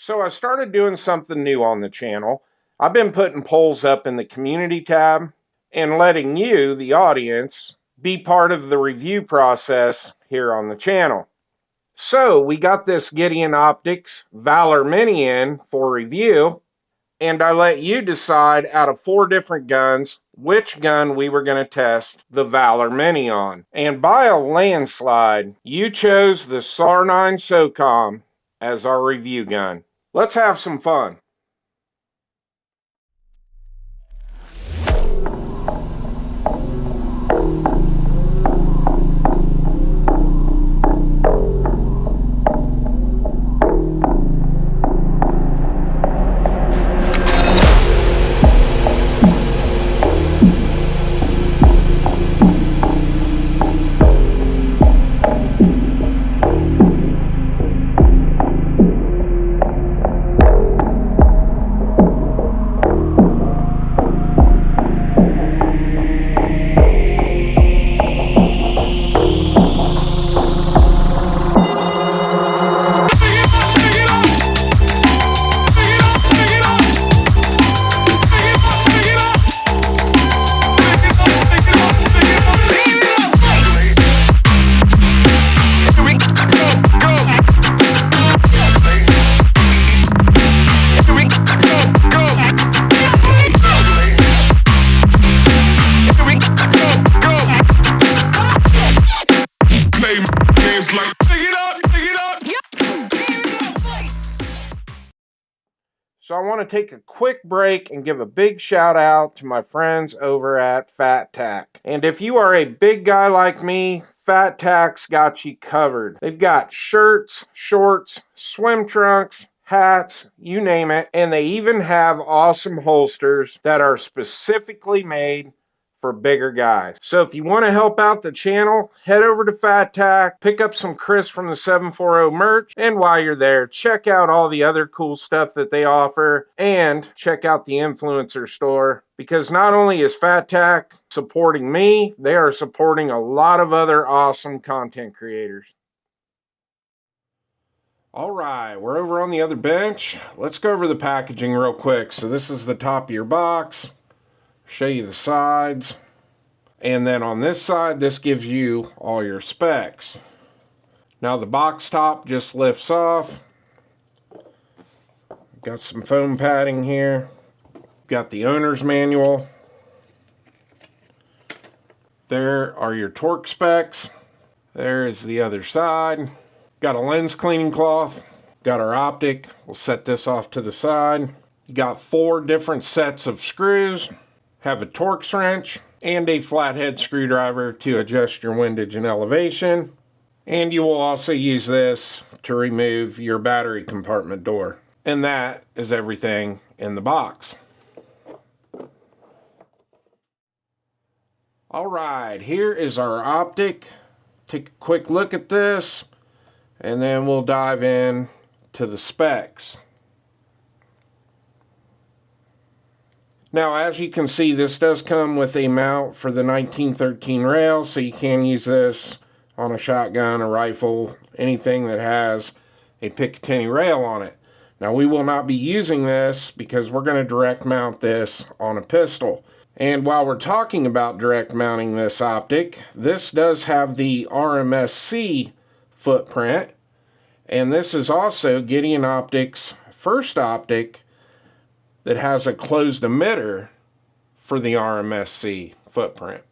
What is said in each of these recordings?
So I started doing something new on the channel. I've been putting polls up in the community tab and letting you, the audience, be part of the review process here on the channel. So we got this Gideon Optics Valor Mini in for review, and I let you decide out of 4 different guns which gun we were going to test the Valor Mini on. And by a landslide, you chose the SAR-9 SOCOM as our review gun. Let's have some fun. So I want to take a quick break and give a big shout out to my friends over at Fat Tack. And if you are a big guy like me, Fat Tack's got you covered. They've got shirts, shorts, swim trunks, hats, you name it. And they even have awesome holsters that are specifically made for bigger guys. So if you want to help out the channel, head over to Fat Tack, pick up some Chris from the 740 merch, and while you're there, check out all the other cool stuff that they offer, and check out the influencer store, because not only is Fat Tack supporting me, they are supporting a lot of other awesome content creators. All right, we're over on the other bench. Let's go over the packaging real quick. So this is the top of your box. Show you the sides, and then on this side this gives you all your specs. Now the box top just lifts off. Got some foam padding here. Got the owner's manual. There are your torque specs. There is the other side. Got a lens cleaning cloth. Got our optic. We'll set this off to the side. You got 4 different sets of screws. Have a Torx wrench and a flathead screwdriver to adjust your windage and elevation. And you will also use this to remove your battery compartment door. And that is everything in the box. All right, here is our optic. Take a quick look at this, and then we'll dive in to the specs. Now, as you can see, this does come with a mount for the 1913 rail, so you can use this on a shotgun, a rifle, anything that has a Picatinny rail on it. Now, we will not be using this because we're going to direct mount this on a pistol. And while we're talking about direct mounting this optic, this does have the RMSc footprint, and this is also Gideon Optics' first optic that has a closed emitter for the RMSc footprint.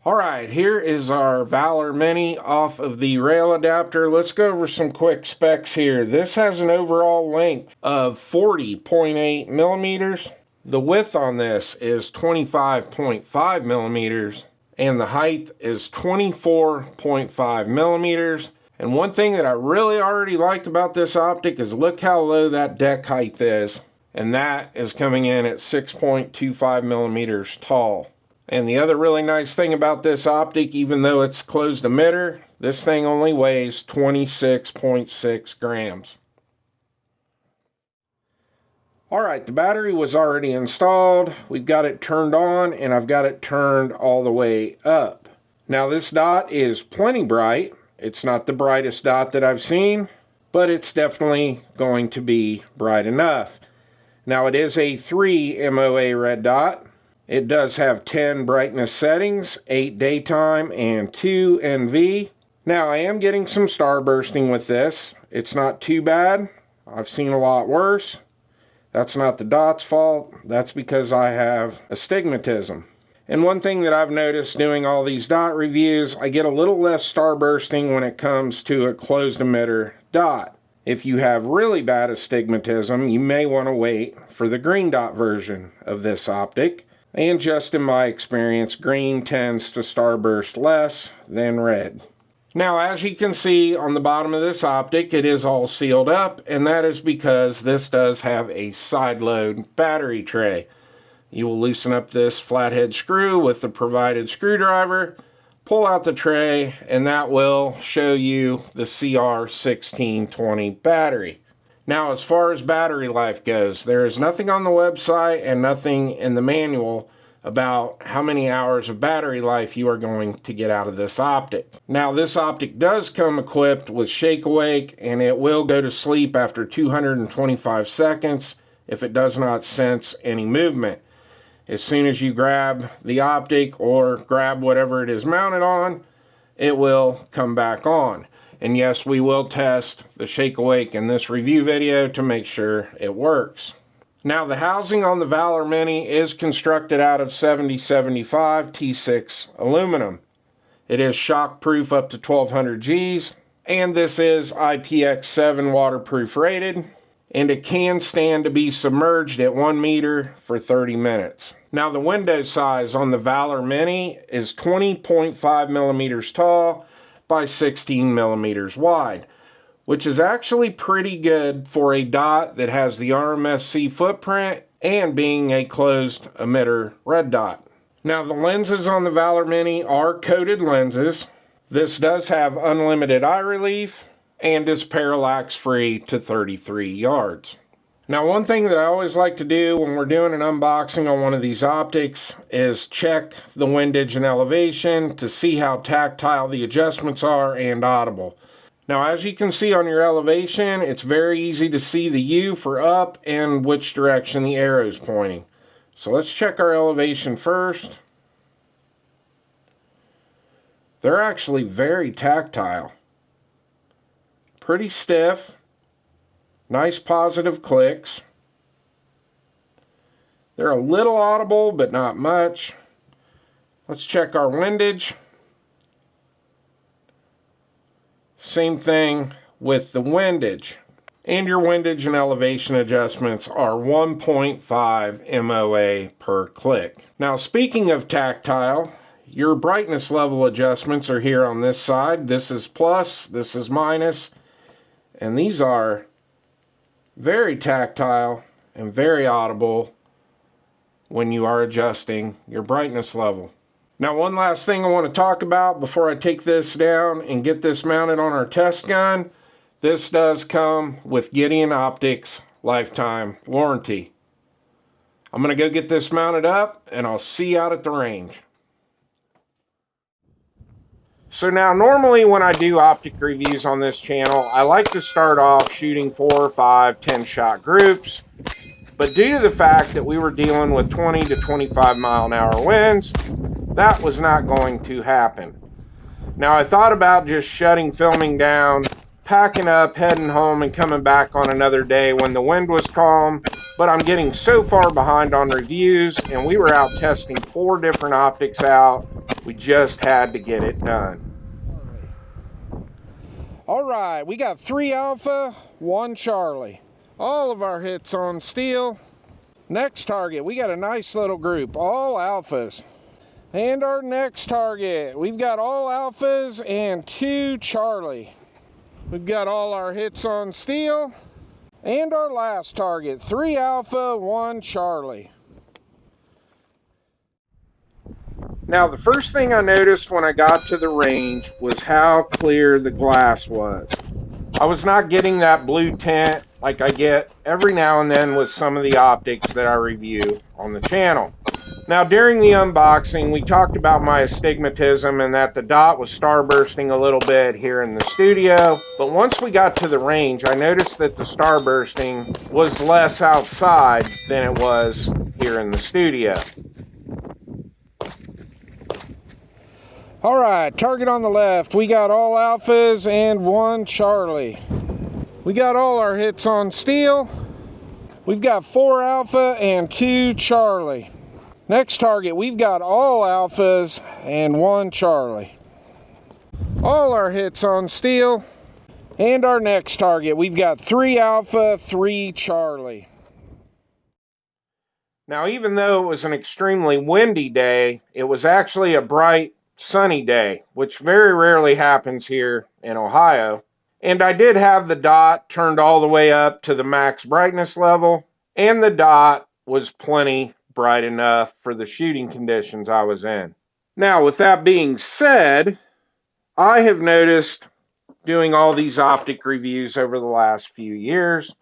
Alright, here is our Valor Mini off of the rail adapter. Let's go over some quick specs here. This has an overall length of 40.8 millimeters. The width on this is 25.5 millimeters, and the height is 24.5 millimeters. And one thing that I really already liked about this optic is look how low that deck height is. And that is coming in at 6.25 millimeters tall. And the other really nice thing about this optic, even though it's closed emitter, this thing only weighs 26.6 grams. Alright, the battery was already installed. We've got it turned on, and I've got it turned all the way up. Now this dot is plenty bright. It's not the brightest dot that I've seen, but it's definitely going to be bright enough. Now it is a 3 MOA red dot. It does have 10 brightness settings, 8 daytime and 2 NV. Now I am getting some starbursting with this. It's not too bad. I've seen a lot worse. That's not the dot's fault. That's because I have astigmatism. And one thing that I've noticed doing all these dot reviews, I get a little less starbursting when it comes to a closed emitter dot. If you have really bad astigmatism, you may want to wait for the green dot version of this optic. And just in my experience, green tends to starburst less than red. Now, as you can see on the bottom of this optic, it is all sealed up, and that is because this does have a side load battery tray. You will loosen up this flathead screw with the provided screwdriver, pull out the tray, and that will show you the CR1620 battery. Now, as far as battery life goes, there is nothing on the website and nothing in the manual about how many hours of battery life you are going to get out of this optic. Now, this optic does come equipped with Shake Awake, and it will go to sleep after 225 seconds if it does not sense any movement. As soon as you grab the optic or grab whatever it is mounted on, it will come back on. And yes, we will test the Shake Awake in this review video to make sure it works. Now, the housing on the Valor Mini is constructed out of 7075 T6 aluminum. It is shockproof up to 1200 Gs, and this is IPX7 waterproof rated, and it can stand to be submerged at 1 meter for 30 minutes. Now, the window size on the Valor Mini is 20.5 millimeters tall by 16 millimeters wide, which is actually pretty good for a dot that has the RMSc footprint and being a closed emitter red dot. Now, the lenses on the Valor Mini are coated lenses. This does have unlimited eye relief and is parallax free to 33 yards. Now, one thing that I always like to do when we're doing an unboxing on one of these optics is check the windage and elevation to see how tactile the adjustments are and audible. Now, as you can see on your elevation, it's very easy to see the U for up and which direction the arrow is pointing. So let's check our elevation first. They're actually very tactile. Pretty stiff. Nice positive clicks. They're a little audible, but not much. Let's check our windage. Same thing with the windage. And your windage and elevation adjustments are 1.5 MOA per click. Now, speaking of tactile, your brightness level adjustments are here on this side. This is plus, this is minus, and these are very tactile and very audible when you are adjusting your brightness level. Now, one last thing I want to talk about before I take this down and get this mounted on our test gun. This does come with Gideon Optics lifetime warranty. I'm going to go get this mounted up and I'll see you out at the range. So now, normally when I do optic reviews on this channel, I like to start off shooting 4, 5, 10 shot groups. But due to the fact that we were dealing with 20 to 25 mile an hour winds, that was not going to happen. Now, I thought about just shutting filming down, packing up, heading home, and coming back on another day when the wind was calm, but I'm getting so far behind on reviews, and we were out testing 4 different optics out. We just had to get it done. All right, we got 3 Alpha, 1 Charlie. All of our hits on steel. Next target, we got a nice little group, all Alphas. And our next target, we've got all Alphas and 2 Charlie. We've got all our hits on steel. And our last target, 3 Alpha, 1 Charlie. Now, the first thing I noticed when I got to the range was how clear the glass was. I was not getting that blue tint like I get every now and then with some of the optics that I review on the channel. Now, during the unboxing, we talked about my astigmatism and that the dot was starbursting a little bit here in the studio. But once we got to the range, I noticed that the starbursting was less outside than it was here in the studio. All right, target on the left. We got all alphas and 1 Charlie. We got all our hits on steel. We've got 4 alpha and 2 Charlie. Next target, we've got all alphas and 1 Charlie. All our hits on steel. And our next target, we've got 3 alpha, 3 Charlie. Now, even though it was an extremely windy day, it was actually a bright, sunny day, which very rarely happens here in Ohio. And I did have the dot turned all the way up to the max brightness level, and the dot was plenty bright enough for the shooting conditions I was in. Now, with that being said, I have noticed doing all these optic reviews over the last few years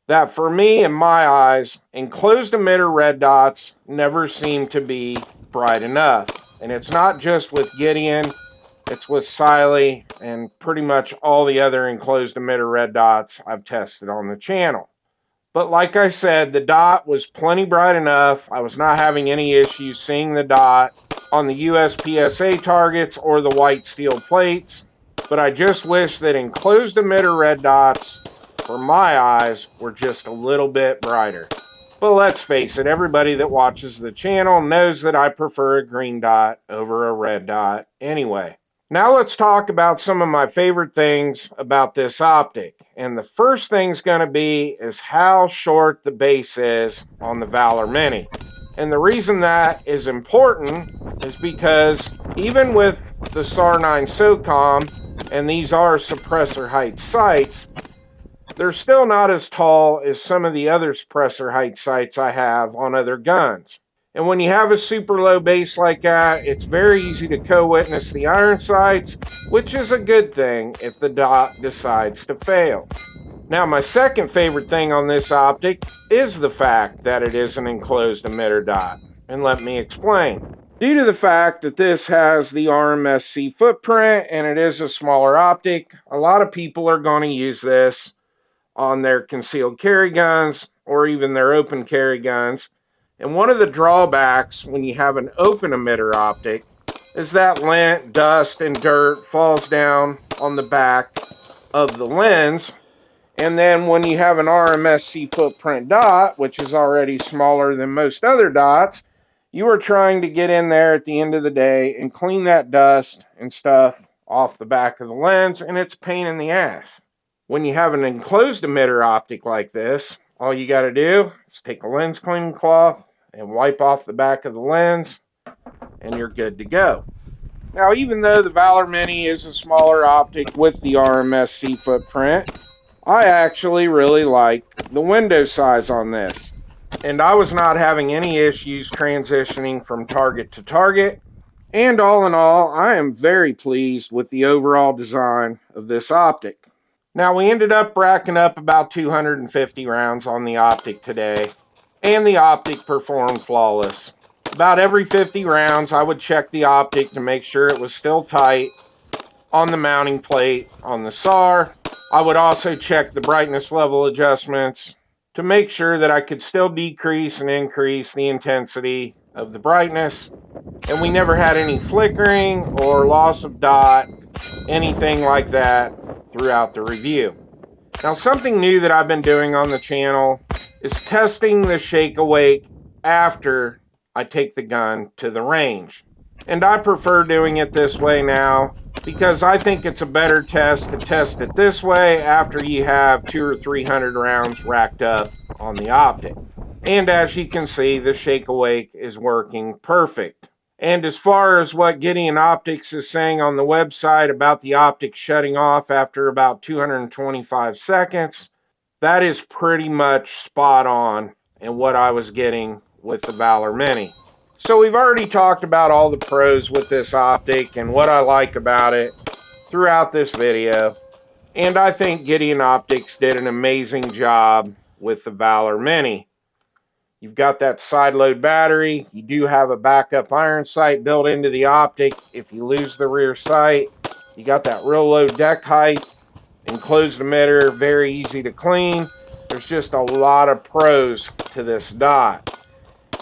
that for me, in my eyes, enclosed emitter red dots never seem to be bright enough. And it's not just with Gideon, it's with Siley and pretty much all the other enclosed emitter red dots I've tested on the channel. But like I said, the dot was plenty bright enough. I was not having any issues seeing the dot on the USPSA targets or the white steel plates. But I just wish that enclosed emitter red dots, for my eyes, were just a little bit brighter. But let's face it, everybody that watches the channel knows that I prefer a green dot over a red dot anyway. Now let's talk about some of my favorite things about this optic. And the first thing's going to be is how short the base is on the Valor Mini. And the reason that is important is because even with the SAR9 SOCOM, and these are suppressor height sights, they're still not as tall as some of the other suppressor height sights I have on other guns. And when you have a super low base like that, it's very easy to co-witness the iron sights, which is a good thing if the dot decides to fail. Now, my second favorite thing on this optic is the fact that it is an enclosed emitter dot. And let me explain. Due to the fact that this has the RMSc footprint and it is a smaller optic, a lot of people are going to use this on their concealed carry guns or even their open carry guns. And one of the drawbacks when you have an open emitter optic is that lint, dust, and dirt falls down on the back of the lens. And then when you have an RMSc footprint dot, which is already smaller than most other dots, you are trying to get in there at the end of the day and clean that dust and stuff off the back of the lens, and it's a pain in the ass. When you have an enclosed emitter optic like this, all you got to do is take a lens cleaning cloth and wipe off the back of the lens, and you're good to go. Now, even though the Valor Mini is a smaller optic with the RMSc footprint, I actually really like the window size on this. And I was not having any issues transitioning from target to target. And all in all, I am very pleased with the overall design of this optic. Now, we ended up racking up about 250 rounds on the optic today, and the optic performed flawless. About every 50 rounds, I would check the optic to make sure it was still tight on the mounting plate on the SAR. I would also check the brightness level adjustments to make sure that I could still decrease and increase the intensity of the brightness. And we never had any flickering or loss of dot, anything like that throughout the review. Now, something new that I've been doing on the channel is testing the shake awake after I take the gun to the range. And I prefer doing it this way now because I think it's a better test to test it this way after you have 200 or 300 rounds racked up on the optic. And as you can see, the shake awake is working perfect. And as far as what Gideon Optics is saying on the website about the optic shutting off after about 225 seconds, that is pretty much spot on in what I was getting with the Valor Mini. So we've already talked about all the pros with this optic and what I like about it throughout this video. And I think Gideon Optics did an amazing job with the Valor Mini. You've got that side load battery. You do have a backup iron sight built into the Optic if you lose the rear sight. You got that real low deck height, enclosed emitter, very easy to clean. There's just a lot of pros to this dot.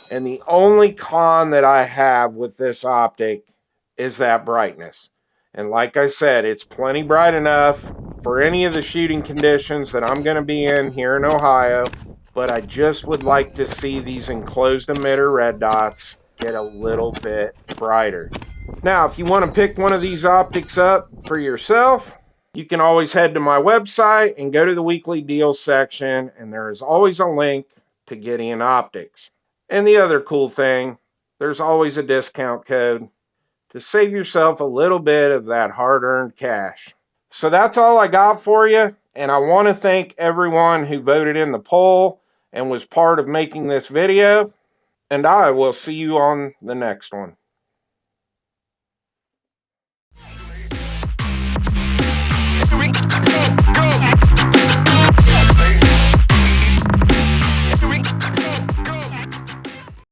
And the only con that I have with this Optic is that brightness. And like I said, it's plenty bright enough for any of the shooting conditions that I'm going to be in here in Ohio. But I just would like to see these enclosed emitter red dots get a little bit brighter. Now, if you want to pick one of these optics up for yourself, you can always head to my website and go to the weekly deals section, and there is always a link to Gideon Optics. And the other cool thing, there's always a discount code to save yourself a little bit of that hard-earned cash. So that's all I got for you, and I want to thank everyone who voted in the poll and was part of making this video, and I will see you on the next one.